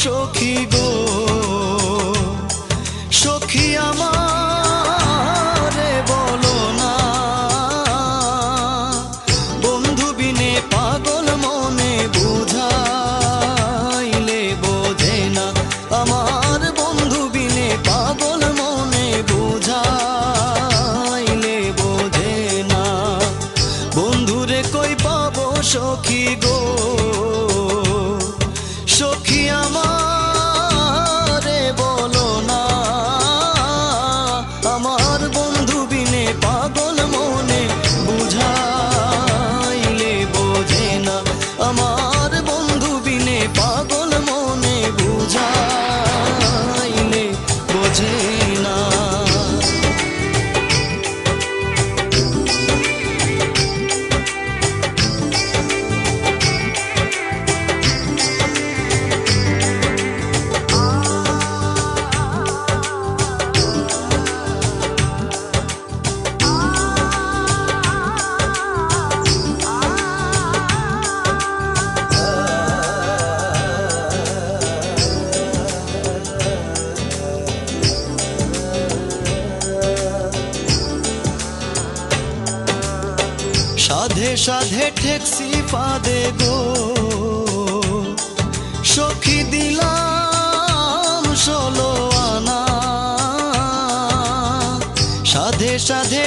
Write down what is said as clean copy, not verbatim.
সখী গো, সখী আমারে বলো না, বন্ধু বিনে পাগল মনে বুঝাইলে বোঝে না। আমার বন্ধু বিনে পাগল মনে বুঝাইলে বোঝে না। বন্ধুরে কই পাবো সখী গো, সখী আমারে বলো না, আমার বন্ধু বিনে পাগল মনে বুঝাইলে বোঝে না। আমার বন্ধু বিনে পাগল মনে বুঝাইলে বোঝে না। সাধে সাধে ঠেকছি ফাঁদে গো, সখী দিলাম 16 আনা। সাধে সাধে